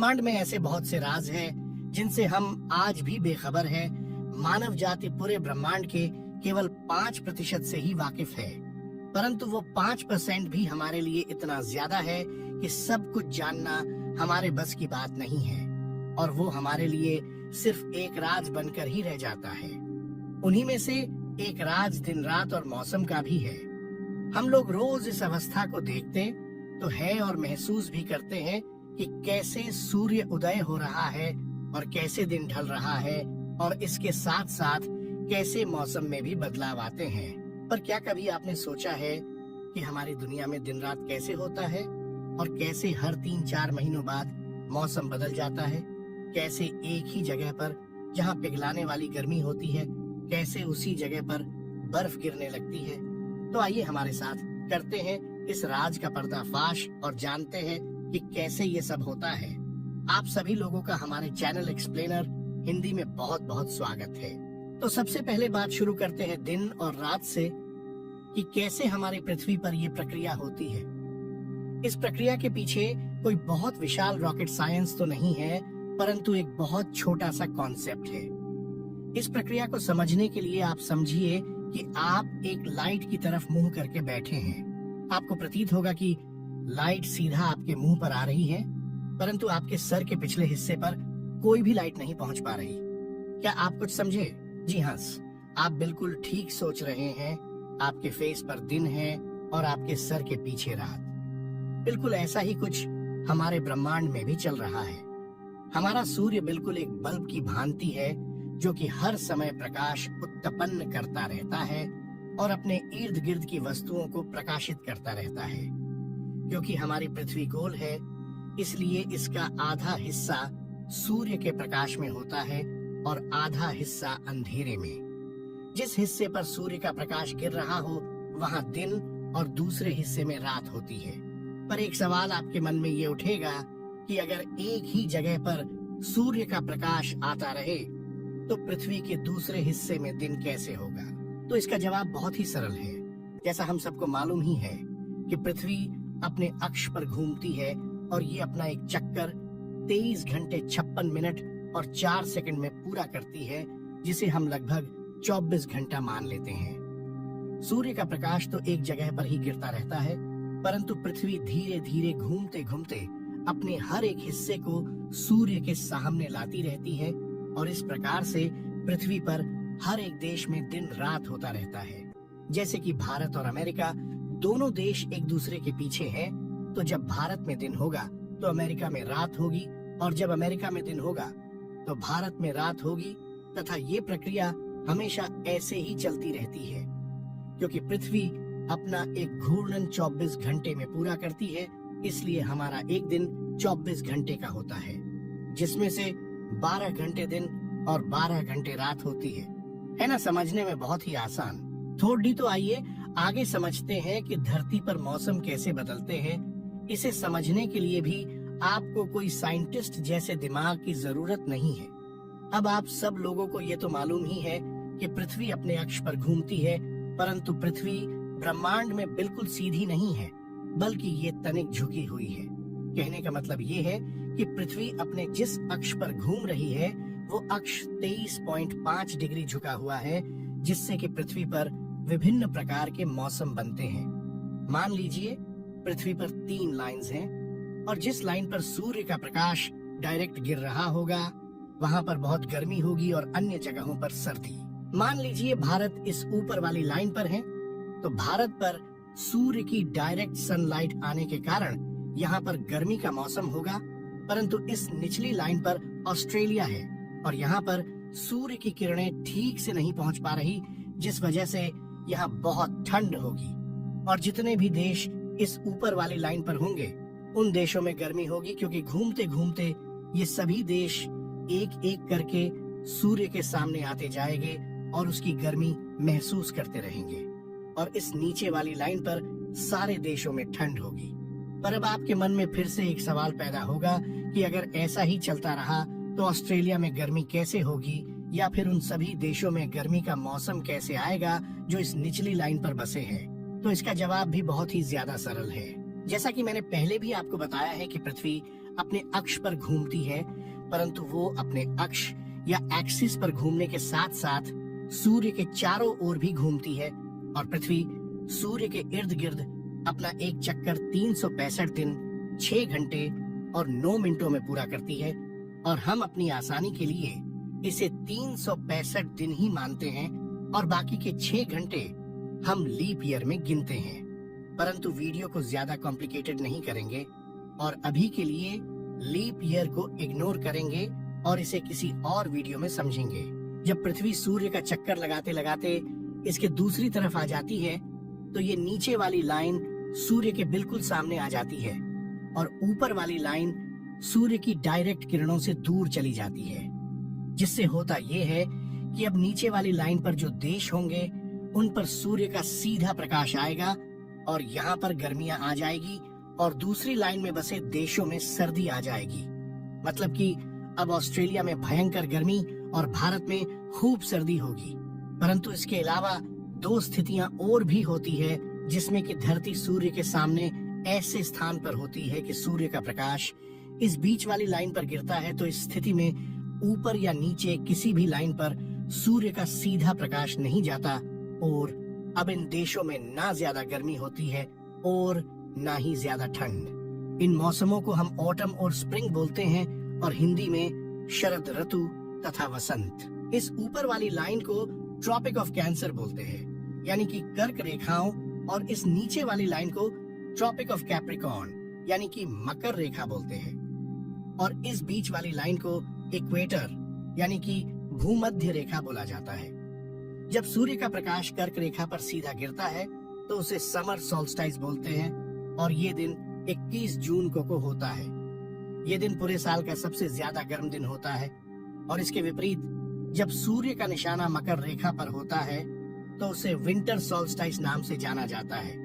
ब्रह्मांड में ऐसे बहुत से राज हैं जिनसे हम आज भी बेखबर हैं। मानव जाति पूरे ब्रह्मांड के केवल 5% से ही वाकिफ है, परंतु वो 5% भी हमारे लिए इतना ज्यादा है कि सब कुछ जानना हमारे बस की बात नहीं है, और वो हमारे लिए सिर्फ एक राज बनकर ही रह जाता है। उन्हीं में से एक राज दिन रात और मौसम का भी है। हम लोग रोज इस अवस्था को देखते तो है और महसूस भी करते हैं कि कैसे सूर्य उदय हो रहा है और कैसे दिन ढल रहा है, और इसके साथ साथ कैसे मौसम में भी बदलाव आते हैं। पर क्या कभी आपने सोचा है कि हमारी दुनिया में दिन रात कैसे होता है और कैसे हर 3-4 महीनों बाद मौसम बदल जाता है? कैसे एक ही जगह पर जहाँ पिघलाने वाली गर्मी होती है, कैसे उसी जगह पर बर्फ गिरने लगती है? तो आइए हमारे साथ करते हैं इस राज का पर्दाफाश और जानते हैं कि कैसे ये सब होता है। आप सभी लोगों का हमारे चैनल एक्सप्लेनर हिंदी में बहुत बहुत स्वागत है। तो सबसे पहले बात शुरू करते हैं दिन और रात से, कि कैसे हमारी पृथ्वी पर ये प्रक्रिया होती है। इस प्रक्रिया के पीछे कोई बहुत विशाल रॉकेट साइंस तो नहीं है, परंतु एक बहुत छोटा सा कॉन्सेप्ट है। इस प्रक्रिया को समझने के लिए आप समझिए कि आप एक लाइट की तरफ मुंह करके बैठे हैं। आपको प्रतीत होगा कि लाइट सीधा आपके मुंह पर आ रही है, परंतु आपके सर के पिछले हिस्से पर कोई भी लाइट नहीं पहुंच पा रही। क्या आप कुछ समझे? जी हाँ, आप बिल्कुल ठीक सोच रहे हैं। आपके फेस पर दिन है और आपके सर के पीछे रात। बिल्कुल ऐसा ही कुछ हमारे ब्रह्मांड में भी चल रहा है। हमारा सूर्य बिल्कुल एक बल्ब की भांति है, जो कि हर समय प्रकाश उत्पन्न करता रहता है और अपने इर्द गिर्द की वस्तुओं को प्रकाशित करता रहता है। क्योंकि हमारी पृथ्वी गोल है, इसलिए इसका आधा हिस्सा सूर्य के प्रकाश में होता है और आधा हिस्सा अंधेरे में। जिस हिस्से पर सूर्य का प्रकाश गिर रहा हो वहाँ दिन और दूसरे हिस्से में रात होती है। पर एक सवाल आपके मन में ये उठेगा कि अगर एक ही जगह पर सूर्य का प्रकाश आता रहे तो पृथ्वी के दूसरे हिस्से में दिन कैसे होगा? तो इसका जवाब बहुत ही सरल है। जैसा हम सबको मालूम ही है कि पृथ्वी अपने अक्ष पर घूमती है और ये अपना एक चक्कर 23 घंटे 56 मिनट और 4 सेकंड में पूरा करती है, जिसे हम लगभग 24 घंटा मान लेते हैं। सूर्य का प्रकाश तो एक जगह पर ही गिरता रहता है, परंतु पृथ्वी धीरे धीरे घूमते घूमते अपने हर एक हिस्से को सूर्य के सामने लाती रहती है, और इस प्रकार से पृथ्वी पर हर एक देश में दिन रात होता रहता है। जैसे कि भारत और अमेरिका दोनों देश एक दूसरे के पीछे हैं, तो जब भारत में दिन होगा तो अमेरिका में रात होगी, और जब अमेरिका में दिन होगा तो भारत में रात होगी, तथा ये प्रक्रिया हमेशा ऐसे ही चलती रहती है। क्योंकि पृथ्वी अपना एक घूर्णन 24 घंटे में पूरा करती है, इसलिए हमारा एक दिन 24 घंटे का होता है, जिसमें से 12 घंटे दिन और 12 घंटे रात होती है ना? समझने में बहुत ही आसान। थोड़ी तो आइए आगे समझते हैं कि धरती पर मौसम कैसे बदलते हैं। इसे समझने के लिए भी आपको कोई साइंटिस्ट जैसे दिमाग की जरूरत नहीं है। अब आप सब लोगों को ये तो मालूम ही है कि पृथ्वी अपने अक्ष पर घूमती है, परंतु पृथ्वी ब्रह्मांड में बिल्कुल सीधी नहीं है, बल्कि ये तनिक झुकी हुई है। कहने का मतलब ये है कि पृथ्वी अपने जिस अक्ष पर घूम रही है वो अक्ष 23.5 डिग्री झुका हुआ है, जिससे कि पृथ्वी पर विभिन्न प्रकार के मौसम बनते हैं। मान लीजिए पृथ्वी पर 3 लाइंस हैं, और जिस लाइन पर सूर्य का प्रकाश डायरेक्ट गिर रहा होगा वहाँ पर बहुत गर्मी होगी और अन्य जगहों पर सर्दी। मान लीजिए भारत इस ऊपर वाली लाइन पर है, तो भारत पर सूर्य की डायरेक्ट सनलाइट आने के कारण यहाँ पर गर्मी का मौसम होगा, परंतु इस निचली लाइन पर ऑस्ट्रेलिया है और यहाँ पर सूर्य की किरणें ठीक से नहीं पहुँच पा रही, जिस वजह से यहाँ बहुत ठंड होगी। और जितने भी देश इस ऊपर वाली लाइन पर होंगे उन देशों में गर्मी होगी, क्योंकि घूमते घूमते ये सभी देश एक एक करके सूर्य के सामने आते जाएंगे और उसकी गर्मी महसूस करते रहेंगे, और इस नीचे वाली लाइन पर सारे देशों में ठंड होगी। पर अब आपके मन में फिर से एक सवाल पैदा होगा कि अगर ऐसा ही चलता रहा तो ऑस्ट्रेलिया में गर्मी कैसे होगी, या फिर उन सभी देशों में गर्मी का मौसम कैसे आएगा जो इस निचली लाइन पर बसे हैं? तो इसका जवाब भी बहुत ही ज्यादा सरल है। जैसा कि मैंने पहले भी आपको बताया है कि पृथ्वी अपने अक्ष पर घूमती है, परंतु वो अपने अक्ष या एक्सिस पर घूमने के साथ साथ सूर्य के चारों ओर भी घूमती है और पृथ्वी सूर्य के इर्द गिर्द अपना एक चक्कर 365 दिन 6 घंटे और 9 मिनटों में पूरा करती है और हम अपनी आसानी के लिए इसे 365 दिन ही मानते हैं और बाकी के 6 घंटे हम लीप ईयर में गिनते हैं। परंतु वीडियो को ज्यादा कॉम्प्लिकेटेड नहीं करेंगे और अभी के लिए लीप ईयर को इग्नोर करेंगे और इसे किसी और वीडियो में समझेंगे। जब पृथ्वी सूर्य का चक्कर लगाते लगाते इसके दूसरी तरफ आ जाती है तो ये नीचे वाली लाइन सूर्य के बिल्कुल सामने आ जाती है और ऊपर वाली लाइन सूर्य की डायरेक्ट किरणों से दूर चली जाती है, जिससे होता ये है कि अब नीचे वाली लाइन पर जो देश होंगे उन पर सूर्य का सीधा प्रकाश आएगा और यहाँ पर गर्मियां आ जाएगी और दूसरी लाइन में बसे देशों में सर्दी आ जाएगी। मतलब कि अब ऑस्ट्रेलिया में भयंकर गर्मी और भारत में खूब सर्दी होगी। परंतु इसके अलावा 2 स्थितियां और भी होती है जिसमें कि धरती सूर्य के सामने ऐसे स्थान पर होती है कि सूर्य का प्रकाश इस बीच वाली लाइन पर गिरता है, तो इस स्थिति में ऊपर या नीचे किसी भी लाइन पर सूर्य का सीधा प्रकाश नहीं जाता और अब इन देशों में ना ज्यादा गर्मी होती है और ना ही ज्यादा ठंड। इन मौसमों को हम ऑटम और स्प्रिंग बोलते हैं और हिंदी में शरद ऋतु तथा वसंत। इस ऊपर वाली लाइन को ट्रॉपिक ऑफ कैंसर बोलते हैं, यानी कि कर्क रेखाओं, और इस नीचे वाली लाइन को ट्रॉपिक ऑफ कैप्रिकॉर्न यानी कि मकर रेखा बोलते हैं और इस बीच वाली लाइन को इक्वेटर यानी कि भूमध्य रेखा बोला जाता है। जब सूर्य का प्रकाश कर्क रेखा पर सीधा गिरता है तो उसे समर सोल्स्टाइस बोलते हैं और ये दिन 21 जून को होता है। ये दिन पूरे साल का सबसे ज्यादा गर्म दिन होता है और इसके विपरीत जब सूर्य का निशाना मकर रेखा पर होता है तो उसे विंटर सोल्स्टाइस नाम से जाना जाता है।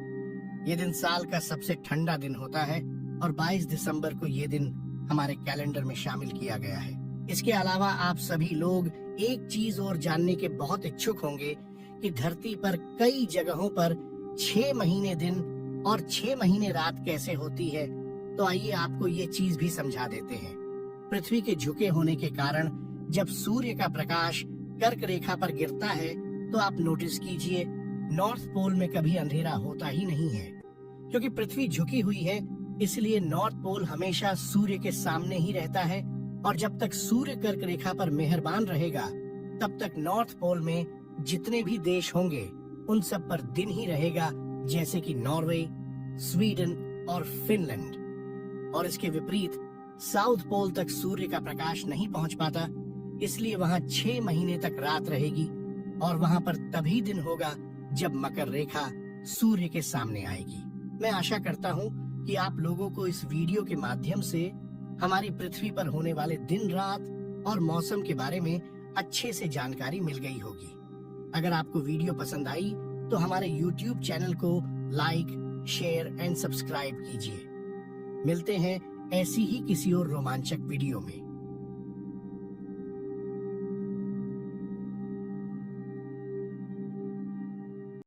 ये दिन साल का सबसे ठंडा दिन होता है और 22 दिसंबर को ये दिन हमारे कैलेंडर में शामिल किया गया है। इसके अलावा आप सभी लोग एक चीज और जानने के बहुत इच्छुक होंगे कि धरती पर कई जगहों पर 6 महीने दिन और 6 महीने रात कैसे होती है। तो आइए आपको ये चीज भी समझा देते हैं। पृथ्वी के झुके होने के कारण जब सूर्य का प्रकाश कर्क रेखा पर गिरता है तो आप नोटिस कीजिए नॉर्थ पोल में कभी अंधेरा होता ही नहीं है, क्योंकि पृथ्वी झुकी हुई है। इसलिए नॉर्थ पोल हमेशा सूर्य के सामने ही रहता है और जब तक सूर्य कर्क रेखा पर मेहरबान रहेगा तब तक नॉर्थ पोल में जितने भी देश होंगे उन सब पर दिन ही रहेगा, जैसे कि नॉर्वे, स्वीडन और फिनलैंड। और इसके विपरीत साउथ पोल तक सूर्य का प्रकाश नहीं पहुंच पाता, इसलिए वहां 6 महीने तक रात रहेगी और वहां पर तभी दिन होगा जब मकर रेखा सूर्य के सामने आएगी। मैं आशा करता हूं कि आप लोगों को इस वीडियो के माध्यम से हमारी पृथ्वी पर होने वाले दिन रात और मौसम के बारे में अच्छे से जानकारी मिल गई होगी। अगर आपको वीडियो पसंद आई तो हमारे YouTube चैनल को लाइक, शेयर एंड सब्सक्राइब कीजिए। मिलते हैं ऐसी ही किसी और रोमांचक वीडियो में।